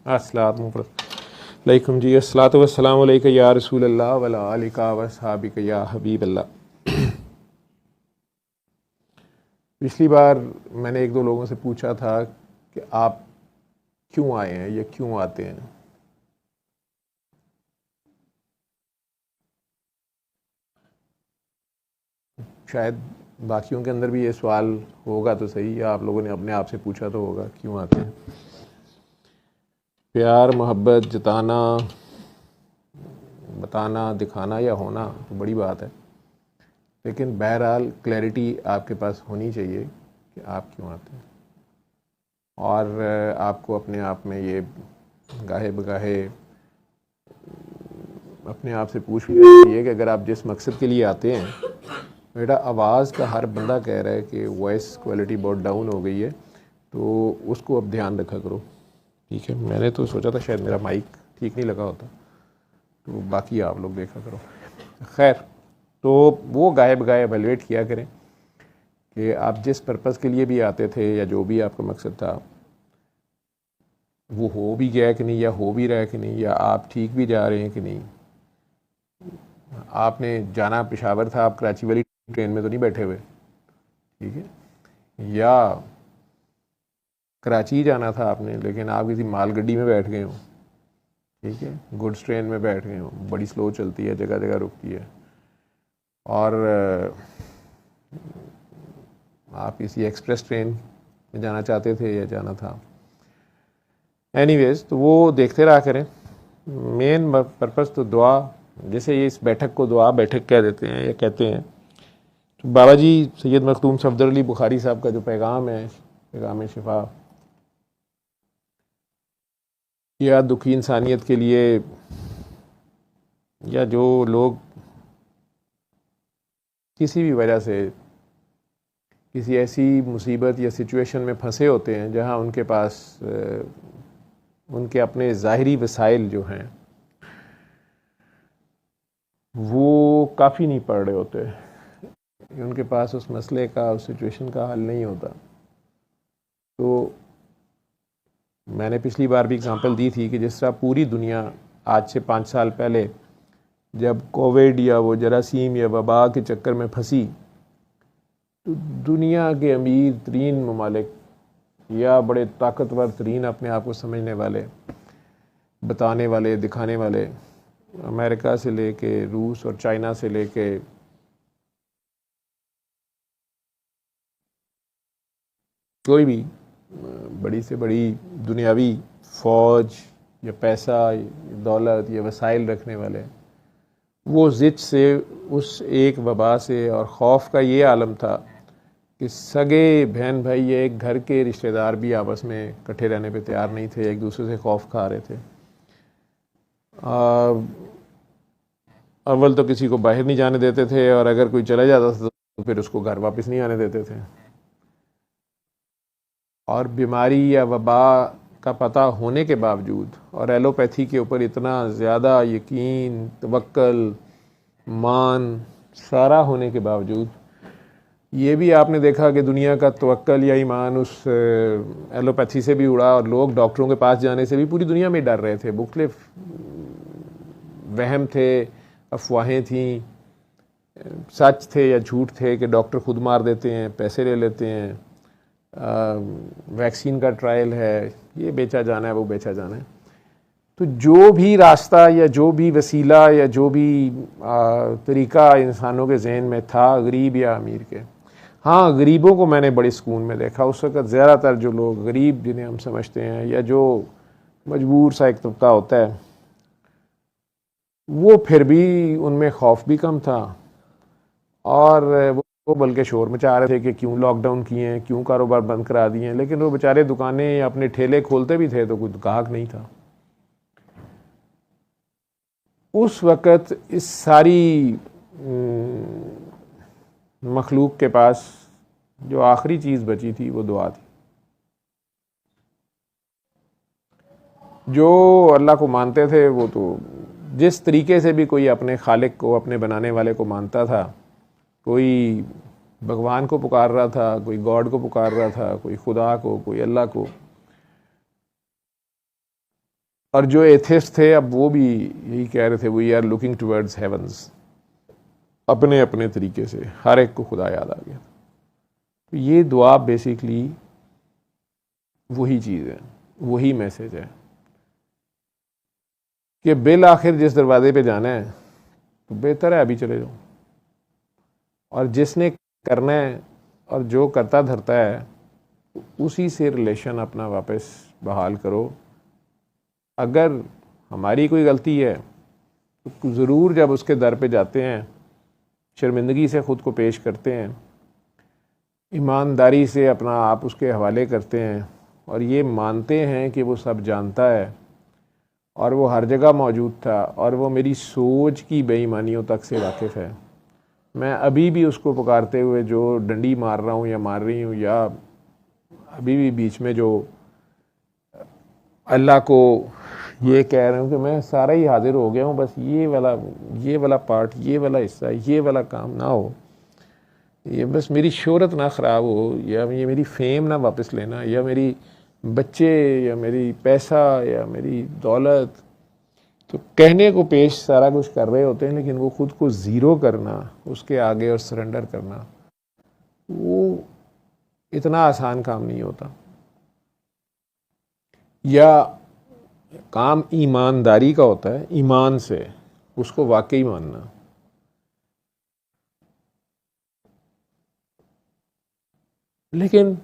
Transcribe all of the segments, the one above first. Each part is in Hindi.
अस्सलामुअलैकुम जी। अस्सलातु वस्सलामु अलैका या रसूल अल्लाह वला आलिका व सहाबिका या हबीब अल्लाह। पिछली बार मैंने एक दो लोगों से पूछा था कि आप क्यों आए हैं या क्यों आते हैं। शायद बाकियों के अंदर भी ये सवाल होगा तो सही, या आप लोगों ने अपने आप से पूछा तो होगा क्यों आते हैं। प्यार मोहब्बत जताना, बताना, दिखाना या होना तो बड़ी बात है, लेकिन बहरहाल क्लैरिटी आपके पास होनी चाहिए कि आप क्यों आते हैं। और आपको अपने आप में ये गाहे बगाहे अपने आप से पूछ लेना चाहिए कि अगर आप जिस मकसद के लिए आते हैं, बेटा आवाज़ का हर बंदा कह रहा है कि वॉइस क्वालिटी बहुत डाउन हो गई है, तो उसको अब ध्यान रखा करो। ठीक है, मैंने तो सोचा था शायद मेरा माइक ठीक नहीं लगा होता, तो बाकी आप लोग देखा करो। खैर, तो वो गाए बगाए एवेलुएट किया करें कि आप जिस पर्पज़ के लिए भी आते थे या जो भी आपका मकसद था वो हो भी गया कि नहीं, या हो भी रहा है कि नहीं, या आप ठीक भी जा रहे हैं कि नहीं। आपने जाना पेशावर था, आप कराची वाली ट्रेन में तो नहीं बैठे हुए, ठीक है, या कराची जाना था आपने लेकिन आप किसी मालगाड़ी में बैठ गए हो, ठीक है, गुड्स ट्रेन में बैठ गए हो, बड़ी स्लो चलती है, जगह जगह रुकती है, और आप किसी एक्सप्रेस ट्रेन में जाना चाहते थे या जाना था। एनीवेज, तो वो देखते रहा करें। मेन पर्पज़ तो दुआ, जैसे ये इस बैठक को दुआ बैठक कह देते हैं या कहते हैं, तो बाबा जी सैयद मखदूम सफदर अली बुखारी साहब का जो पैगाम है, पैगाम शिफा, या दुखी इंसानियत के लिए, या जो लोग किसी भी वजह से किसी ऐसी मुसीबत या सिचुएशन में फंसे होते हैं जहां उनके पास उनके अपने ज़ाहिरी वसाइल जो हैं वो काफ़ी नहीं पड़ रहे होते, उनके पास उस मसले का, उस सिचुएशन का हल नहीं होता। तो मैंने पिछली बार भी एग्ज़ाम्पल दी थी कि जिस तरह पूरी दुनिया आज से 5 साल पहले जब कोविड या वो जरासीम या वबा के चक्कर में फंसी, तो दुनिया के अमीर तरीन ममालिक या बड़े ताकतवर तरीन अपने आप को समझने वाले, बताने वाले, दिखाने वाले, अमेरिका से लेके रूस और चाइना से लेके कोई भी बड़ी से बड़ी दुनियावी फ़ौज या पैसा या दौलत या वसाइल रखने वाले, वो ज़िद से उस एक वबा से और ख़ौफ का ये आलम था कि सगे बहन भाई या एक घर के रिश्तेदार भी आपस में इकट्ठे रहने पे तैयार नहीं थे, एक दूसरे से खौफ खा रहे थे। अव्वल तो किसी को बाहर नहीं जाने देते थे, और अगर कोई चला जाता था तो फिर उसको घर वापस नहीं आने देते थे। और बीमारी या वबा का पता होने के बावजूद और एलोपैथी के ऊपर इतना ज़्यादा यकीन, तवक्ल, मान सारा होने के बावजूद ये भी आपने देखा कि दुनिया का तवक्ल या ईमान उस एलोपैथी से भी उड़ा, और लोग डॉक्टरों के पास जाने से भी पूरी दुनिया में डर रहे थे। मुख्तलिफ वहम थे, अफवाहें थीं, सच थे या झूठ थे कि डॉक्टर खुद मार देते हैं, पैसे ले लेते हैं, वैक्सीन का ट्रायल है, ये बेचा जाना है, वो बेचा जाना है। तो जो भी रास्ता या जो भी वसीला या जो भी तरीका इंसानों के जहन में था, गरीब या अमीर के, हाँ गरीबों को मैंने बड़े सुकून में देखा। उस वक़्त ज़्यादातर जो लोग गरीब जिन्हें हम समझते हैं या जो मजबूर सा एक तबका होता है, वो फिर भी उनमें खौफ भी कम था, और वो बल्कि शोर मचा रहे थे कि क्यों लॉकडाउन किए हैं, क्यों कारोबार बंद करा दिए हैं। लेकिन वो बेचारे दुकानें या अपने ठेले खोलते भी थे तो कोई ग्राहक नहीं था। उस वक़्त इस सारी मखलूक के पास जो आखिरी चीज़ बची थी वो दुआ थी। जो अल्लाह को मानते थे वो तो जिस तरीके से भी कोई अपने खालिक को, अपने बनाने वाले को मानता था, कोई भगवान को पुकार रहा था, कोई गॉड को पुकार रहा था, कोई खुदा को, कोई अल्लाह को, और जो एथिस्ट थे अब वो भी यही कह रहे थे, we are looking towards heavens, अपने अपने तरीके से हर एक को खुदा याद आ गया। तो ये दुआ बेसिकली वही चीज़ है, वही मैसेज है कि बिल आखिर जिस दरवाजे पे जाना है तो बेहतर है अभी चले जाओ, और जिसने करना है और जो करता धरता है उसी से रिलेशन अपना वापस बहाल करो। अगर हमारी कोई गलती है तो ज़रूर जब उसके दर पे जाते हैं शर्मिंदगी से ख़ुद को पेश करते हैं, ईमानदारी से अपना आप उसके हवाले करते हैं और ये मानते हैं कि वो सब जानता है और वो हर जगह मौजूद था और वो मेरी सोच की बेईमानियों तक से वाकिफ़ है। मैं अभी भी उसको पुकारते हुए जो डंडी मार रहा हूँ या मार रही हूँ, या अभी भी बीच में जो अल्लाह को ये कह रहे हूँ कि मैं सारा ही हाजिर हो गया हूँ, बस ये वाला पार्ट, ये वाला हिस्सा, ये वाला काम ना हो, ये बस मेरी शोहरत ना ख़राब हो, या ये मेरी फेम ना वापस लेना, या मेरी बच्चे, या मेरी पैसा, या मेरी दौलत। तो कहने को पेश सारा कुछ कर रहे होते हैं, लेकिन वो ख़ुद को ज़ीरो करना उसके आगे और सरेंडर करना, वो इतना आसान काम नहीं होता। या काम ईमानदारी का होता है, ईमान से उसको वाकई मानना। लेकिन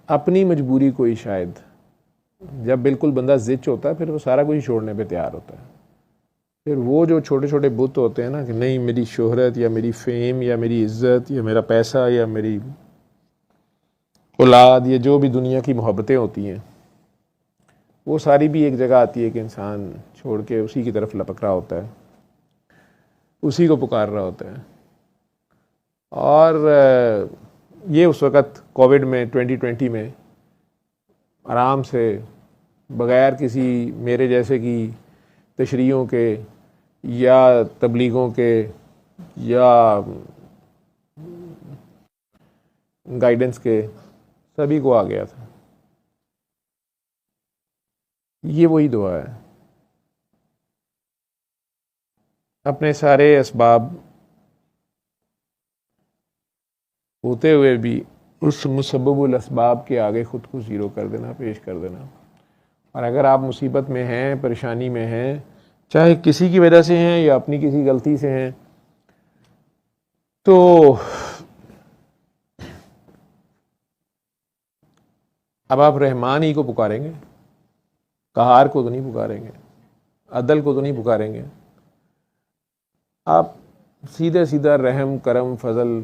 अपनी मजबूरी को ही शायद जब बिल्कुल बंदा ज़िच होता है फिर वो सारा कुछ छोड़ने पे तैयार होता है। फिर वो जो छोटे छोटे बुत होते हैं ना कि नहीं मेरी शोहरत या मेरी फेम या मेरी इज़्ज़त या मेरा पैसा या मेरी औलाद, या जो भी दुनिया की मोहब्बतें होती हैं, वो सारी भी एक जगह आती है कि इंसान छोड़ के उसी की तरफ लपक रहा होता है, उसी को पुकार रहा होता है। और ये उस वक़्त कोविड में 2020 में आराम से बग़ैर किसी मेरे जैसे की तशरीहों के या तबलीगों के या गाइडेंस के सभी को आ गया था। ये वही दुआ है, अपने सारे असबाब होते हुए भी उस मुसब्बबुल असबाब के आगे ख़ुद को ज़ीरो कर देना, पेश कर देना। और अगर आप मुसीबत में हैं, परेशानी में हैं, चाहे किसी की वजह से हैं या अपनी किसी गलती से हैं, तो अब आप रहमान ही को पुकारेंगे, कहार को तो नहीं पुकारेंगे, अदल को तो नहीं पुकारेंगे। आप सीधे सीधा रहम, करम, फजल,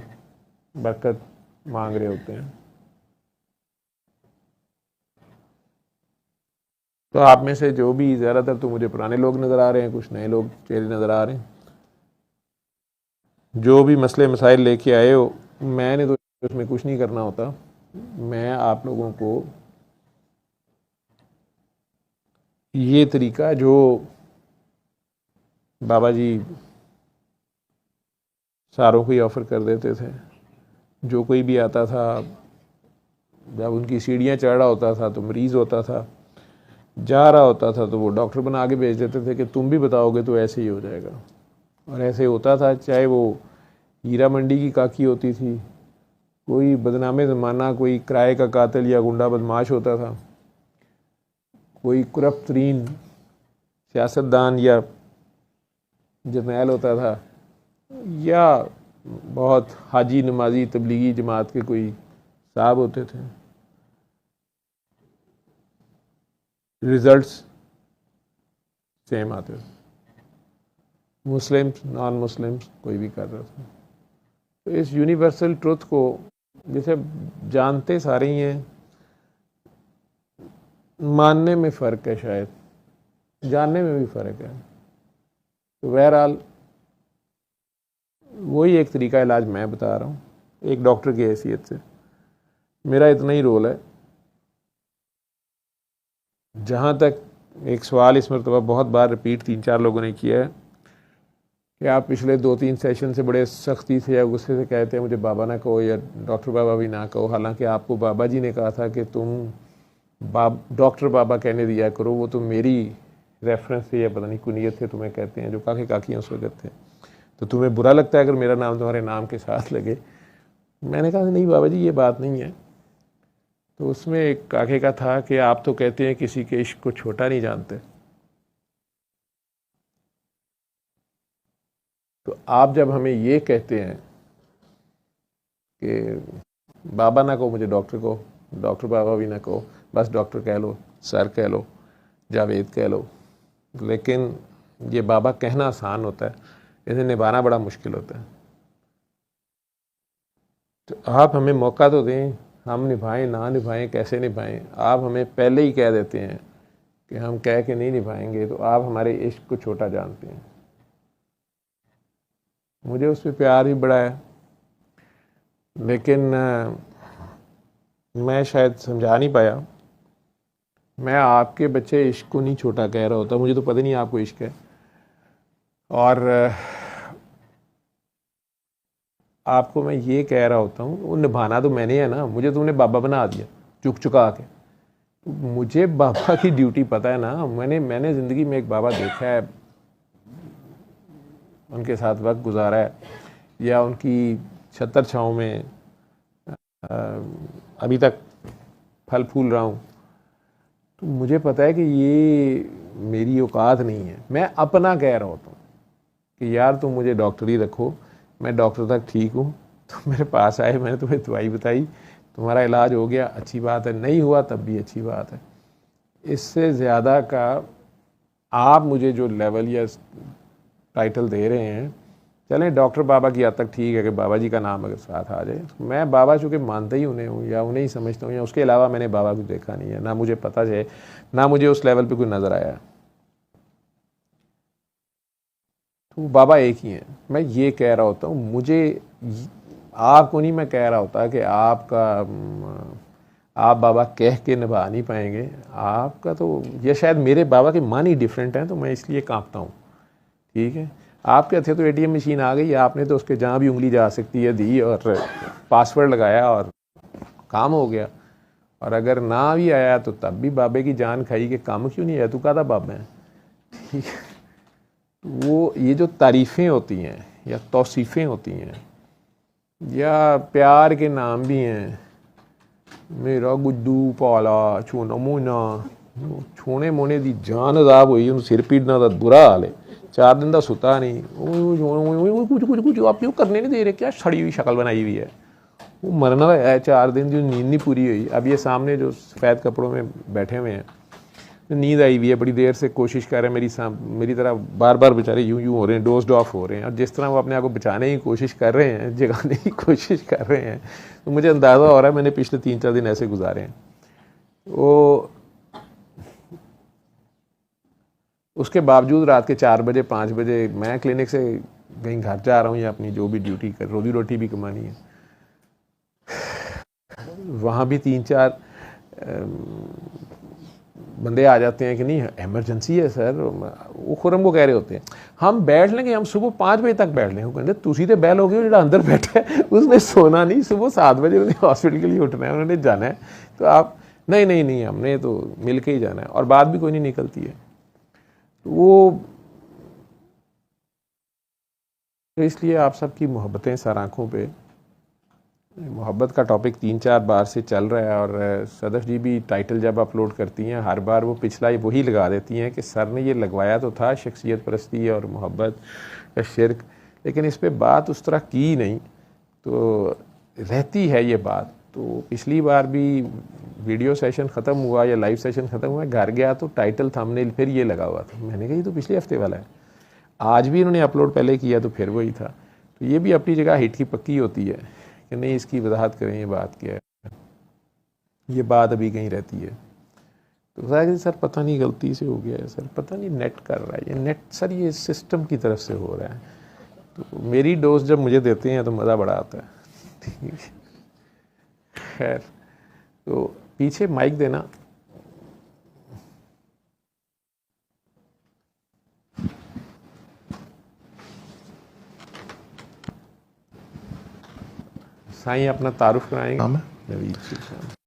बरकत मांग रहे होते हैं। तो आप में से जो भी, ज़्यादातर तो मुझे पुराने लोग नज़र आ रहे हैं, कुछ नए लोग चेहरे नज़र आ रहे हैं, जो भी मसले मसाइल लेके आए हो, मैंने तो उसमें कुछ नहीं करना होता। मैं आप लोगों को ये तरीका जो बाबा जी सारों को ही ऑफ़र कर देते थे, जो कोई भी आता था, जब उनकी सीढ़ियाँ चढ़ रहा होता था तो मरीज़ होता था, जा रहा होता था तो वो डॉक्टर बना के भेज देते थे कि तुम भी बताओगे तो ऐसे ही हो जाएगा। और ऐसे होता था, चाहे वो हीरा मंडी की काकी होती थी, कोई बदनामे ज़माना, कोई किराए का कातिल या गुंडा बदमाश होता था, कोई करप्ट तरीन सियासतदान या जर्नैल होता था, या बहुत हाजी नमाजी तबलीगी जमात के कोई साहब होते थे, रिज़ल्ट्स सेम आते थे। मुस्लिम्स, नॉन मुस्लिम्स, कोई भी कर रहा था। तो इस यूनिवर्सल ट्रुथ को जैसे जानते सारे ही हैं, मानने में फ़र्क है, शायद जानने में भी फ़र्क है। तो बहरहाल वही एक तरीका इलाज मैं बता रहा हूँ एक डॉक्टर की हैसियत से। मेरा इतना ही रोल है। जहाँ तक एक सवाल इस मरतबा बहुत बार रिपीट 3-4 लोगों ने किया है कि आप पिछले 2-3 सेशन से बड़े सख्ती से या गुस्से से कहते हैं मुझे बाबा ना कहो या डॉक्टर बाबा भी ना कहो, हालांकि आपको बाबा जी ने कहा था कि तुम डॉक्टर बाबा कहने दिया करो, वो तो मेरी रेफरेंस से या पता नहीं कुनियत से तुम्हें कहते हैं, जो काके काकियाँ उस वक्त थे, तो तुम्हें बुरा लगता है अगर मेरा नाम तुम्हारे नाम के साथ लगे। मैंने कहा नहीं बाबा जी ये बात नहीं है। तो उसमें एक काके का था कि आप तो कहते हैं किसी के इश्क को छोटा नहीं जानते, तो आप जब हमें ये कहते हैं कि बाबा ना कहो मुझे डॉक्टर कहो, डॉक्टर बाबा भी ना कहो, बस डॉक्टर कह लो, सर कह लो, जावेद कह लो, लेकिन ये बाबा कहना आसान होता है, इसे निभाना बड़ा मुश्किल होता है। तो आप हमें मौका तो दें, हम निभाएं ना निभाएं कैसे निभाएं। आप हमें पहले ही कह देते हैं कि हम कह के नहीं निभाएंगे, तो आप हमारे इश्क को छोटा जानते हैं। मुझे उस पर प्यार भी बड़ा है, लेकिन मैं शायद समझा नहीं पाया। मैं आपके बच्चे इश्क को नहीं छोटा कह रहा होता, मुझे तो पता नहीं आपको इश्क है, और आपको मैं ये कह रहा होता हूँ वो निभाना तो मैंने है ना, मुझे तुमने बाबा बना दिया चुक चुका के। मुझे बाबा की ड्यूटी पता है ना, मैंने ज़िंदगी में एक बाबा देखा है, उनके साथ वक्त गुजारा है, या उनकी छतर छाँव में अभी तक फल फूल रहा हूँ। तो मुझे पता है कि ये मेरी औकात नहीं है। मैं अपना कह रहा होता हूँ कि यार तुम मुझे डॉक्टर ही रखो, मैं डॉक्टर तक ठीक हूँ, तो मेरे पास आए, मैंने तुम्हें दवाई बताई, तुम्हारा इलाज हो गया, अच्छी बात है, नहीं हुआ तब भी अच्छी बात है। इससे ज़्यादा का आप मुझे जो लेवल या टाइटल दे रहे हैं, चलें डॉक्टर बाबा की हद तक ठीक है कि बाबा जी का नाम अगर साथ आ जाए, तो मैं बाबा चूँकि मानता ही उन्हें हूँ या उन्हें ही समझता हूँ, या उसके अलावा मैंने बाबा को देखा नहीं है, ना मुझे पता है, ना मुझे उस लेवल पे कोई नज़र आया। तो बाबा एक ही हैं। मैं ये कह रहा होता हूँ, मुझे आपको नहीं मैं कह रहा होता कि आप बाबा कह के निभा नहीं पाएंगे। आपका तो ये शायद मेरे बाबा के मान ही डिफरेंट हैं, तो मैं इसलिए कांपता हूँ। ठीक है, आपके थे तो एटीएम मशीन आ गई, आपने तो उसके जहाँ भी उंगली जा सकती है दी और पासवर्ड लगाया और काम हो गया। और अगर ना भी आया तो तब भी बाबे की जान खाई कि काम क्यों नहीं आया, तू कहता बाबा है। ठीक है, वो ये जो तारीफ़ें होती हैं या तौसीफ़ें होती हैं या प्यार के नाम भी हैं, मेरा गुड्डू पाला छोना मोना, छोने मोने दी जान अजाब हुई, उन्हें सिर पीड़ना का बुरा हाल है, 4 दिन का सुता नहीं, कुछ कुछ कुछ आप क्यों करने नहीं दे रहे, क्या सड़ी हुई शक्ल बनाई हुई है, वो मरना है, 4 दिन जो नींद नहीं पूरी हुई। अब ये सामने जो सफ़ेद कपड़ों में बैठे हुए हैं, नींद आई हुई है, बड़ी देर से कोशिश कर रहे हैं, मेरी तरह बार बार बेचारे यूं यूं हो रहे हैं, डोज्ड ऑफ हो रहे हैं, और जिस तरह वो अपने आप को बचाने की कोशिश कर रहे हैं, जगाने की कोशिश कर रहे हैं, तो मुझे अंदाज़ा हो रहा है मैंने पिछले 3-4 दिन ऐसे गुजारे हैं। वो उसके बावजूद रात के 4 बजे 5 बजे मैं क्लिनिक से कहीं घर जा रहा हूँ या अपनी जो भी ड्यूटी कर, रोजी रोटी भी कमानी है, वहाँ भी 3-4 बंदे आ जाते हैं कि नहीं एमरजेंसी है सर, वो खुरम को कह रहे होते हैं हम बैठ लेंगे, हम सुबह 5 बजे तक बैठ लेंगे। कहते तुसी तो बैल हो गए, जो अंदर बैठा है उसने सोना नहीं, सुबह 7 बजे उन्हें हॉस्पिटल के लिए उठना है, उन्होंने जाना है, तो आप नहीं नहीं नहीं हमने तो मिल के ही जाना है, और बात भी कोई नहीं निकलती है। वो तो इसलिए आप सबकी मोहब्बतें सर आँखों पे, मोहब्बत का टॉपिक 3-4 बार से चल रहा है, और सदफ जी भी टाइटल जब अपलोड करती हैं हर बार वो पिछला वही लगा देती हैं कि सर ने ये लगवाया तो था शख्सियत परस्ती और मोहब्बत या शिरक, लेकिन इस पर बात उस तरह की नहीं, तो रहती है ये बात। तो पिछली बार भी वीडियो सेशन ख़त्म हुआ या लाइव सेशन ख़त्म हुआ, घर गया तो टाइटल थंबनेल फिर ये लगा हुआ था, मैंने कहा ये तो पिछले हफ्ते वाला है। आज भी इन्होंने अपलोड पहले किया तो फिर वही था। तो ये भी अपनी जगह हिट की पक्की होती है कि नहीं इसकी वजाहत करें ये बात क्या है, ये बात अभी कहीं रहती है। तो कि सर पता नहीं गलती से हो गया है, सर पता नहीं नेट कर रहा है, ये नेट सर ये सिस्टम की तरफ से हो रहा है। तो मेरी डोज जब मुझे देते हैं तो मज़ा बड़ा आता है। ठीक है, खैर तो पीछे माइक देना। साईं अपना तारुफ कराएंगे। नाम है? नवीद।